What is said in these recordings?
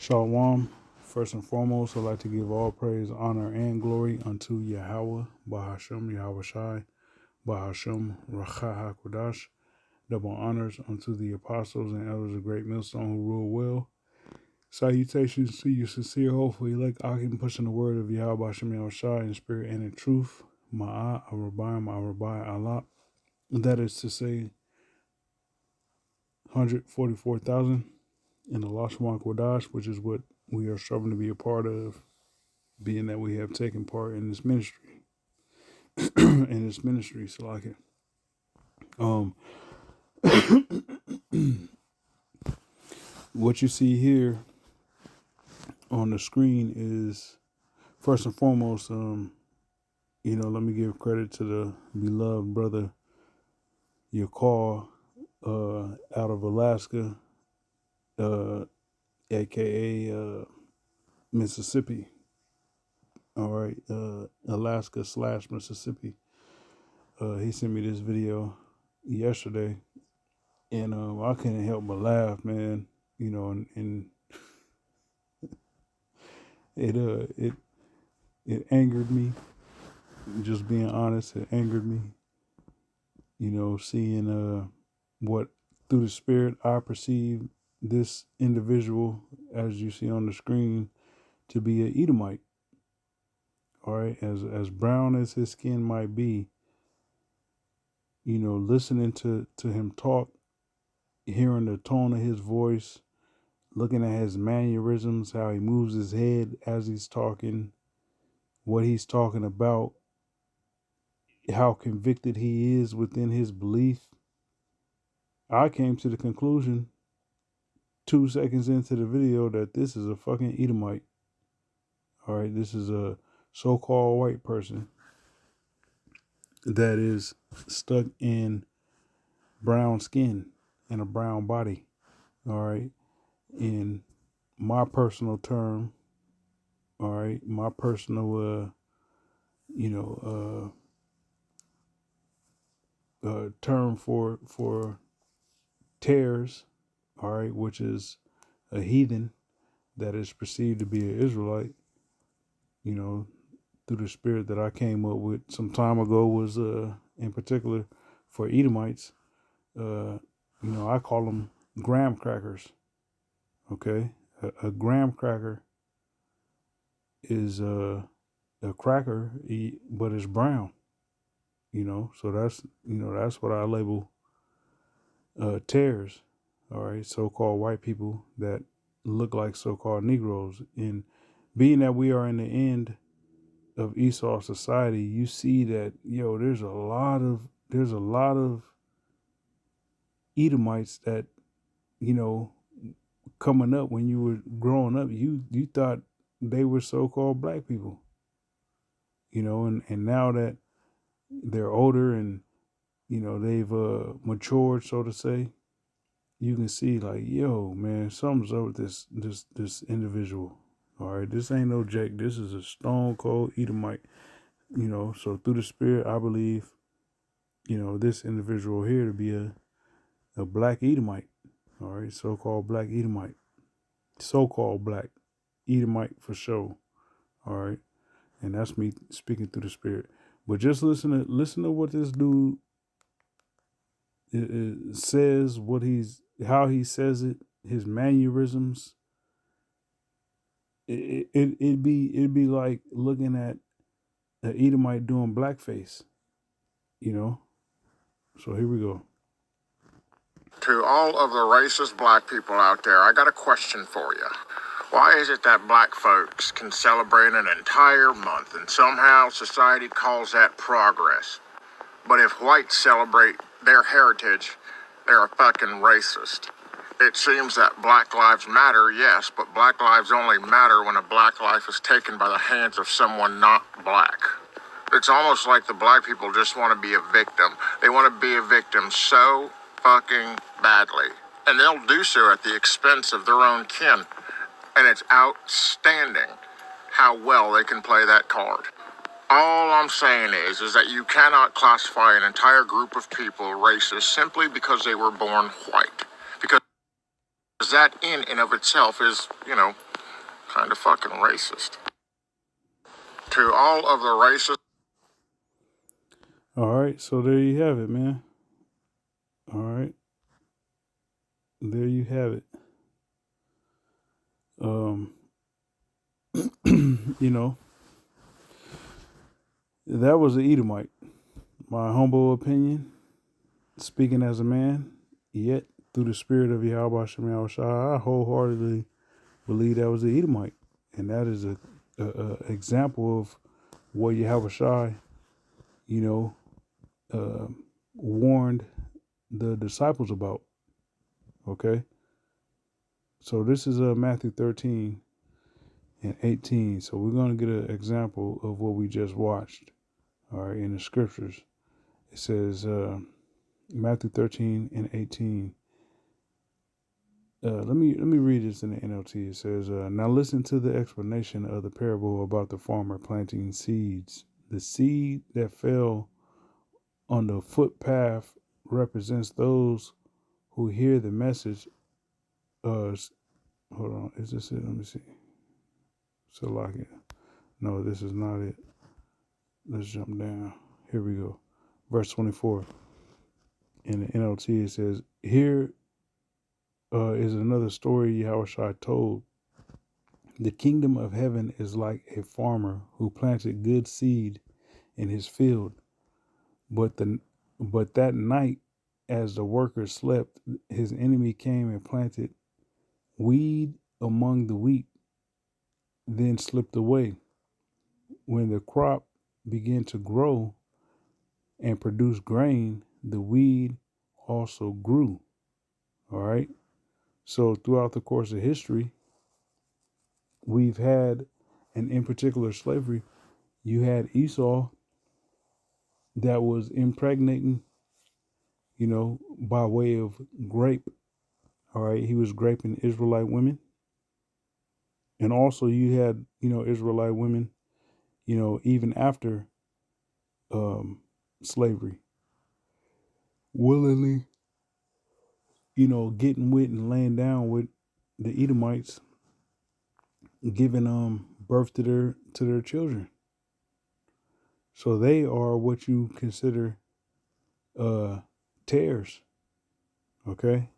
Shalom. First and foremost, I'd like to give all praise, honor, and glory unto Yahweh, Bahashem, Yahweh Shai, Bahashem, Racha HaKodash. Double honors unto the apostles and elders of Great Millstone who rule well. Salutations to you, sincere, hopefully, like Akim, pushing the word of Yahweh, Bahashem, Yahweh Shai, in spirit and in truth. Ma'ah, Arabai, Allah. That is to say, 144,000 in the Lashwan Kodash, which is what we are striving to be a part of, being that we have taken part in this ministry. So like it. What you see here on the screen is first and foremost, let me give credit to the beloved brother Yakar, out of Alaska, aka Mississippi. All right, Alaska / Mississippi. He sent me this video yesterday, and I couldn't help but laugh, man. And it angered me. Just being honest, it angered me. Seeing what through the spirit I perceive this individual, as you see on the screen, to be an Edomite. All right, as brown as his skin might be, listening to him talk, hearing the tone of his voice, looking at his mannerisms, how he moves his head as he's talking, what he's talking about, how convicted he is within his belief. I came to the conclusion 2 seconds into the video that this is a fucking Edomite. All right, this is a so-called white person that is stuck in brown skin and a brown body. All right, in my personal term, all right, my personal, term for tares, all right, which is a heathen that is perceived to be an Israelite, through the spirit that I came up with some time ago was, in particular for Edomites, I call them graham crackers. Okay. A graham cracker is a cracker, but it's brown, so that's what I label tares. All right. So-called white people that look like so-called Negroes. And being that we are in the end of Esau society, you see that, there's a lot of Edomites that, coming up when you were growing up, you thought they were so-called black people, and now that they're older and, they've matured, so to say, you can see like, yo, man, something's up with this individual. All right, this ain't no Jake. This is a stone cold Edomite. So through the spirit, I believe, this individual here to be a black Edomite. All right, so-called black Edomite. So-called black Edomite for sure. All right, and that's me speaking through the spirit. But just listen to what this dude says, how he says it, his mannerisms. It'd be like looking at an Edomite doing blackface, So here we go. To all of the racist black people out there, I got a question for you. Why is it that black folks can celebrate an entire month and somehow society calls that progress? But if whites celebrate their heritage, they're a fucking racist. It seems that Black Lives Matter, yes, but Black Lives only matter when a black life is taken by the hands of someone not black. It's almost like the black people just want to be a victim. They want to be a victim so fucking badly. And they'll do so at the expense of their own kin. And it's outstanding how well they can play that card. All I'm saying is that you cannot classify an entire group of people racist simply because they were born white. Because that in and of itself is, Kind of fucking racist. To all of the racist. All right, so there you have it, man. All right, there you have it. Um, you know, that was an Edomite. My humble opinion, speaking as a man, yet through the spirit of Yahweh Shem Yahushua, I wholeheartedly believe that was an Edomite. And that is a example of what Yahweh Shai, you know, uh, warned the disciples about. Okay? So this is Matthew 13 and 18. So we're going to get an example of what we just watched, all right, in the scriptures. It says, Matthew 13 and 18. Let me read this in the NLT. It says, "Now listen to the explanation of the parable about the farmer planting seeds. The seed that fell on the footpath represents those who hear the message." Hold on, is this it? Let me see. So like it. No, this is not it. Let's jump down. Here we go. Verse 24 in the NLT. It says, "Here is another story Yahushua told. The kingdom of heaven is like a farmer who planted good seed in his field, but that night, as the workers slept, his enemy came and planted weed among the wheat, then slipped away. When the crop began to grow and produce grain, the weed also grew." All right. So throughout the course of history, we've had, and in particular slavery, you had Esau that was impregnating, by way of grape. All right. He was graping Israelite women. And also you had, Israelite women, even after slavery, willingly, getting with and laying down with the Edomites, giving birth to their children. So they are what you consider tares. Okay,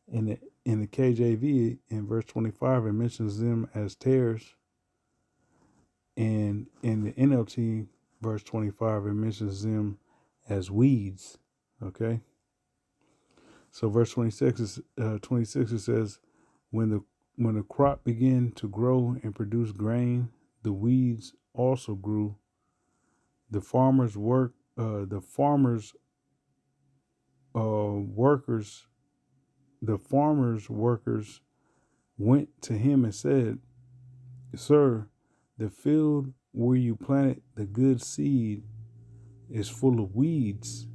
in the KJV in verse 25 it mentions them as tares, and in the NLT verse 25 it mentions them as weeds. Okay, so verse 26 it says, when the crop began to grow and produce grain, the weeds also grew. The farmers work. The farmers workers. The farmers workers went to him and said, "Sir, the field where you planted the good seed is full of weeds.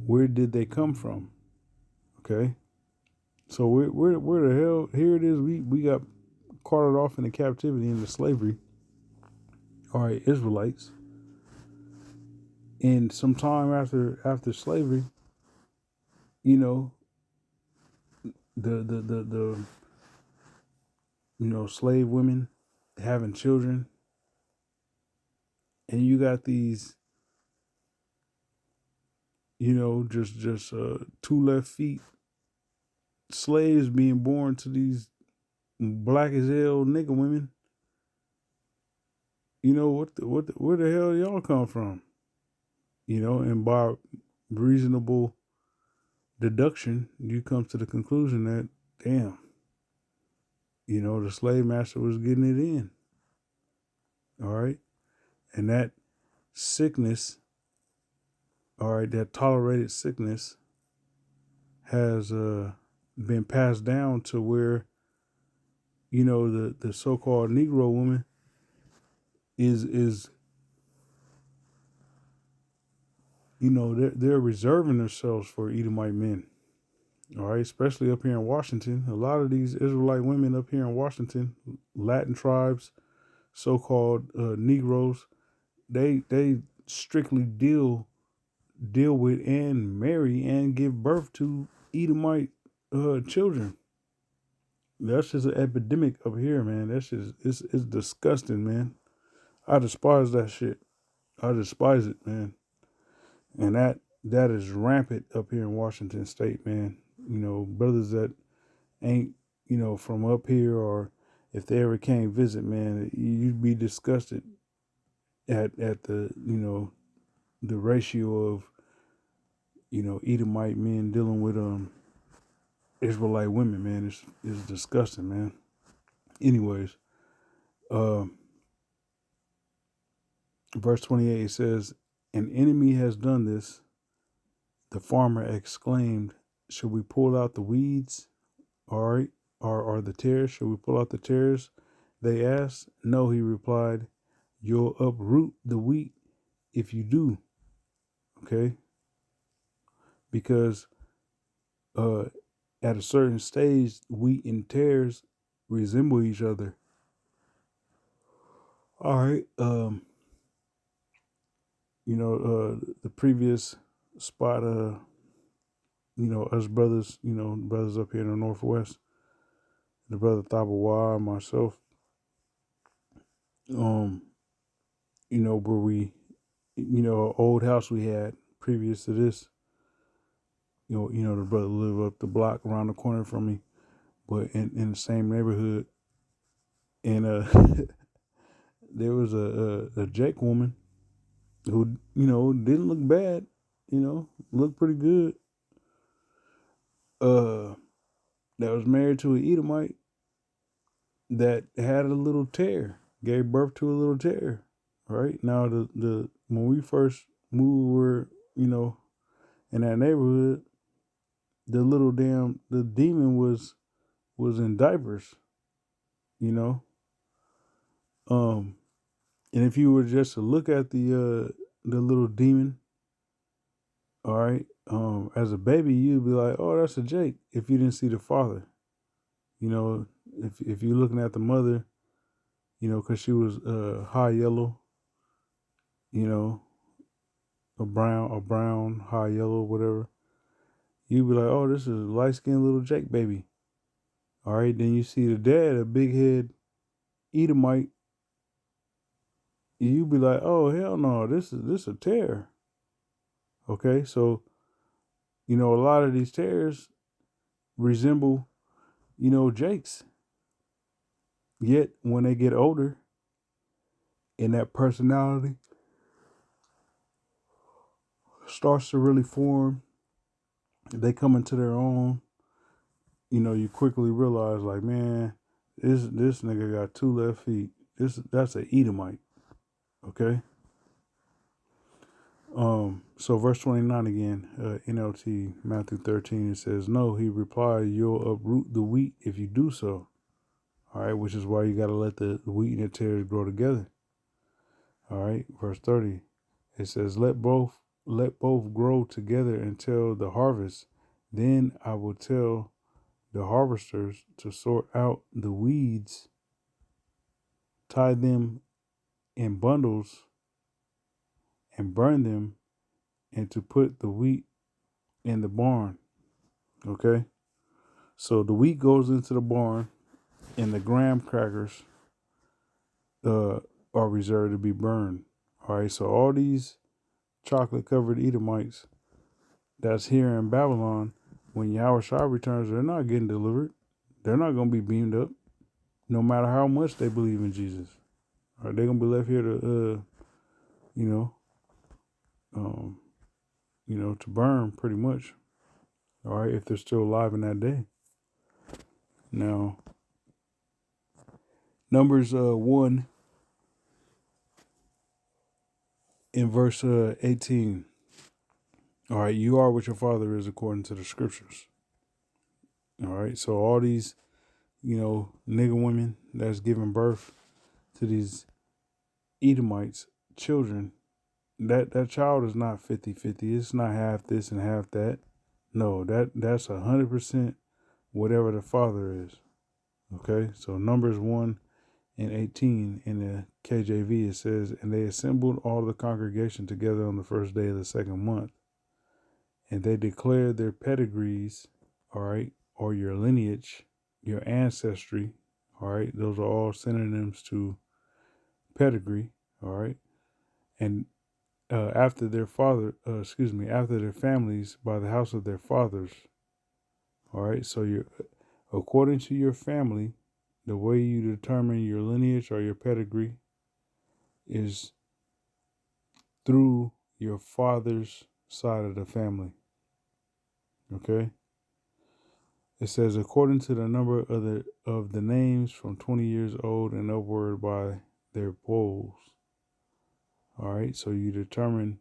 Where did they come from?" Okay, so where the hell? Here it is. We got carted off into captivity, into slavery. All right, Israelites. And sometime after slavery, you know, the slave women having children, and you got these, just two left feet slaves being born to these black as hell nigga women. Where the hell y'all come from? And by reasonable deduction, you come to the conclusion that, damn, the slave master was getting it in. All right. And that sickness, all right, that tolerated sickness has been passed down to where, the so-called Negro woman is they're reserving themselves for Edomite men. All right, especially up here in Washington. A lot of these Israelite women up here in Washington, Latin tribes, so-called Negroes, they strictly deal with and marry and give birth to Edomite children. That's just an epidemic up here, man. That's just it's disgusting, man. I despise that shit. I despise it, man. And that is rampant up here in Washington State, man. You know, brothers that ain't from up here, or if they ever came visit, man, you'd be disgusted at the the ratio of Edomite men dealing with Israelite women, man. It's disgusting, man. Anyways, uh, verse 28 says, "An enemy has done this." The farmer exclaimed, "Should we pull out the weeds? All right, or the tares? Should we pull out the tares?" They asked. "No," he replied. "You'll uproot the wheat if you do." Okay, because uh, at a certain stage, wheat and tares resemble each other. All right. The previous spot, us brothers, brothers up here in the Northwest, the brother Thabawa and myself, um, where we, old house we had previous to this, the brother lived up the block around the corner from me, but in the same neighborhood. And there was a Jake woman who, didn't look bad, looked pretty good. That was married to an Edomite that had a little tear, gave birth to a little tear. Right now, the when we first moved, we were in that neighborhood. The demon was in diapers, you know. Um, and if you were just to look at the little demon, all right, as a baby, you'd be like, oh, that's a Jake. If you didn't see the father, you know, if you're looking at the mother, because she was high yellow, you know, a brown, high yellow, whatever, you'd be like, oh, this is a light skinned little Jake baby. All right, then you see the dad, a big head Edomite, you'd be like, oh hell no, this a tear. Okay, so a lot of these tears resemble, Jakes. Yet when they get older and that personality starts to really form, they come into their own, you quickly realize like, man, this nigga got two left feet. That's an Edomite. Okay. So verse 29 again, NLT Matthew 13, it says, "No," he replied, "you'll uproot the wheat if you do so." All right, which is why you got to let the wheat and the tares grow together. All right, verse 30, it says, let both grow together until the harvest. Then I will tell the harvesters to sort out the weeds, tie them in bundles, and burn them, and to put the wheat in the barn. Okay? So the wheat goes into the barn, and the graham crackers uh, are reserved to be burned. All right, so all these chocolate covered Edomites that's here in Babylon, when Yahweh Shah returns, they're not getting delivered. They're not going to be beamed up, no matter how much they believe in Jesus. All right, they're going to be left here to, you know, um, to burn pretty much. All right, if they're still alive in that day. Now, Numbers 1 in verse 18. All right, you are what your father is according to the scriptures. All right, so all these, nigger women that's giving birth to these Edomites children, that child is not 50-50. It's not half this and half that. No, that's 100% whatever the father is. Okay, so Numbers 1 and 18 in the KJV, it says, "And they assembled all the congregation together on the first day of the second month, and they declared their pedigrees, all right, or your lineage, your ancestry. All right, those are all synonyms to pedigree. All right, and after their father, after their families by the house of their fathers. All right, so you're according to your family, the way you determine your lineage or your pedigree is through your father's side of the family. Okay, it says according to the number of the names from 20 years old and upward by their polls. All right, so you determine,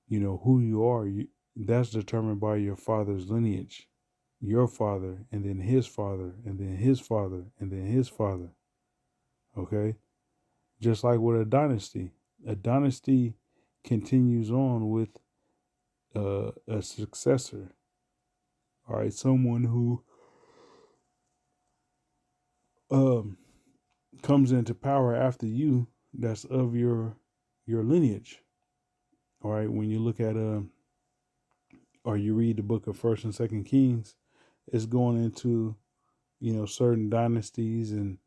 who you are. That's determined by your father's lineage, your father, and then his father, and then his father, and then his father. Okay, just like with a dynasty continues on with a successor. All right, someone who um, comes into power after you, that's of your lineage. All right, when you look at or you read the book of First and Second Kings, it's going into certain dynasties and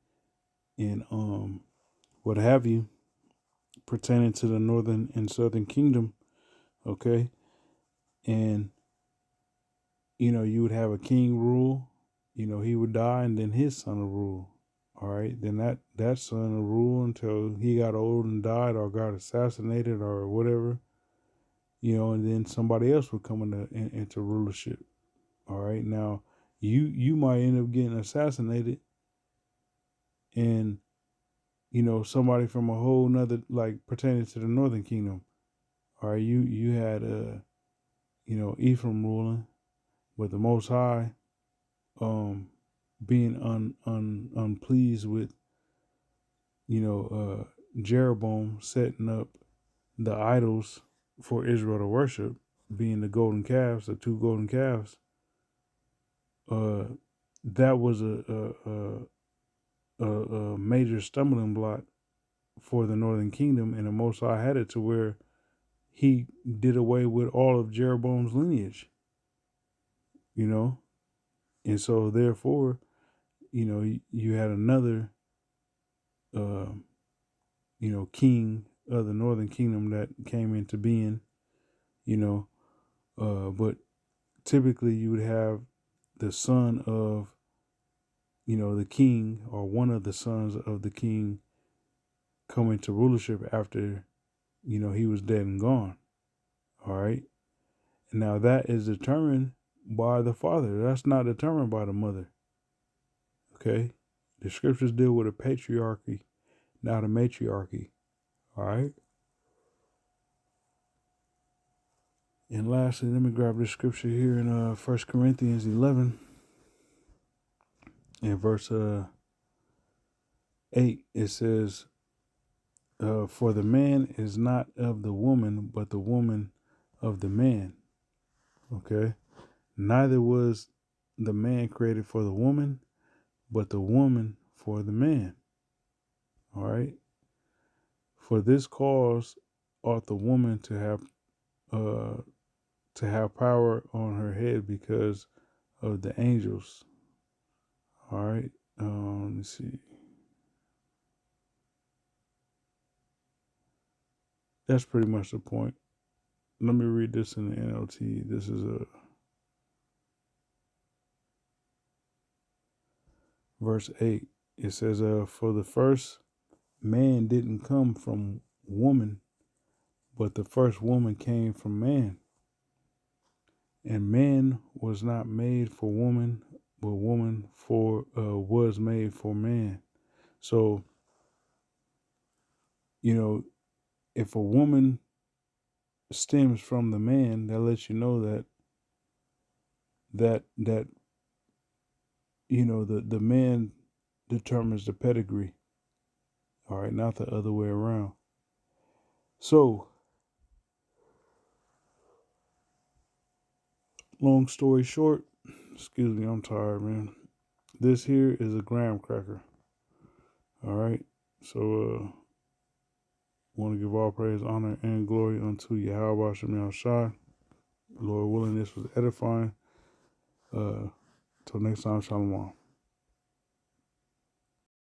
what have you pertaining to the northern and southern kingdom. Okay, and you would have a king rule. He would die, and then his son would rule. All right, then that son would rule until he got old and died, or got assassinated, or whatever. And then somebody else would come into rulership. All right, now you might end up getting assassinated, and somebody from a whole nother, like pertaining to the northern kingdom. All right, you had Ephraim ruling, but the Most High um being unpleased with Jeroboam setting up the idols for Israel to worship, being the golden calves, the two golden calves. Uh, that was a major stumbling block for the northern kingdom, and the Most High had it to where he did away with all of Jeroboam's lineage. You know, and so therefore, you had another, uh, king of the northern kingdom that came into being. You know, but typically you would have the son of the king, or one of the sons of the king, come into rulership after he was dead and gone. All right, and now that is determined by the father. That's not determined by the mother. Okay, the scriptures deal with a patriarchy, not a matriarchy. All right, and lastly, let me grab this scripture here in 1 Corinthians 11 and verse 8. It says, for the man is not of the woman, but the woman of the man. Okay. Neither was the man created for the woman, but the woman for the man. All right. For this cause ought the woman uh to have power on her head because of the angels. All right. Let me see. That's pretty much the point. Let me read this in the NLT. This is verse 8. It says, for the first man didn't come from woman, but the first woman came from man. And man was not made for woman, but woman was made for man. So, if a woman stems from the man, that lets you know that the man determines the pedigree. All right, not the other way around. So, long story short, excuse me, I'm tired, man. This here is a graham cracker. All right. So, want to give all praise, honor, and glory unto Yahweh Shem Shai. Lord willing, this was edifying. Till next time, shalom.